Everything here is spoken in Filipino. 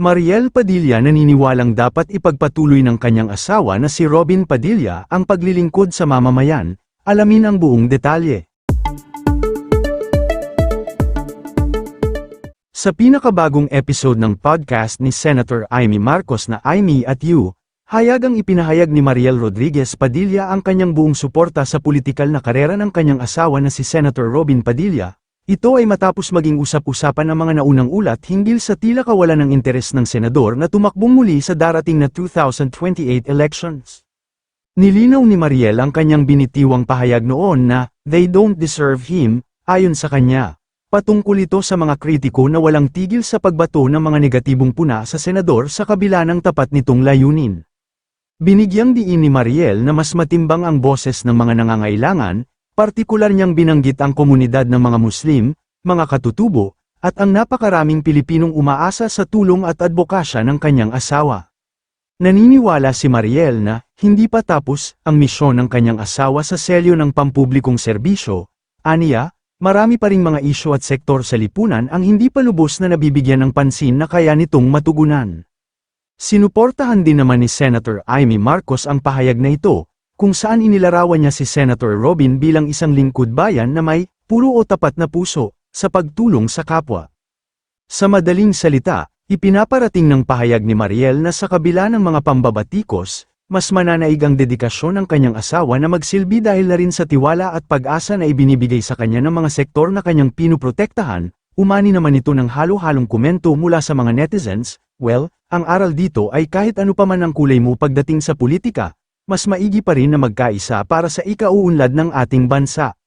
Mariel Padilla naniniwalang dapat ipagpatuloy ng kanyang asawa na si Robin Padilla ang paglilingkod sa mamamayan. Alamin ang buong detalye. Sa pinakabagong episode ng podcast ni Senator Amy Marcos na Amy at You, hayagang ipinahayag ni Mariel Rodriguez Padilla ang kanyang buong suporta sa politikal na karera ng kanyang asawa na si Senator Robin Padilla. Ito ay matapos maging usap-usapan ng mga naunang ulat hinggil sa tila kawalan ng interes ng senador na tumakbong muli sa darating na 2028 elections. Nilinaw ni Mariel ang kanyang binitiwang pahayag noon na, "They don't deserve him," ayon sa kanya. Patungkol ito sa mga kritiko na walang tigil sa pagbato ng mga negatibong puna sa senador sa kabila ng tapat nitong layunin. Binigyang diin ni Mariel na mas matimbang ang boses ng mga nangangailangan, partikular niyang binanggit ang komunidad ng mga Muslim, mga katutubo, at ang napakaraming Pilipinong umaasa sa tulong at adbokasya ng kanyang asawa. Naniniwala si Mariel na, hindi pa tapos, ang misyon ng kanyang asawa sa selyo ng pampublikong serbisyo. Aniya, marami pa ring mga isyu at sektor sa lipunan ang hindi pa lubos na nabibigyan ng pansin na kaya nitong matugunan. Sinuportahan din naman ni Senator Amy Marcos ang pahayag na ito, kung saan inilarawan niya si Senator Robin bilang isang lingkod bayan na may puro o tapat na puso sa pagtulong sa kapwa. Sa madaling salita, ipinaparating ng pahayag ni Mariel na sa kabila ng mga pambabatikos, mas mananaig ang dedikasyon ng kanyang asawa na magsilbi dahil na rin sa tiwala at pag-asa na ibinibigay sa kanya ng mga sektor na kanyang pinuprotektahan. Umani naman ito ng halo-halong komento mula sa mga netizens. Well, ang aral dito ay kahit ano pa man ang kulay mo pagdating sa politika, mas maigi pa rin na magkaisa para sa ikauunlad ng ating bansa.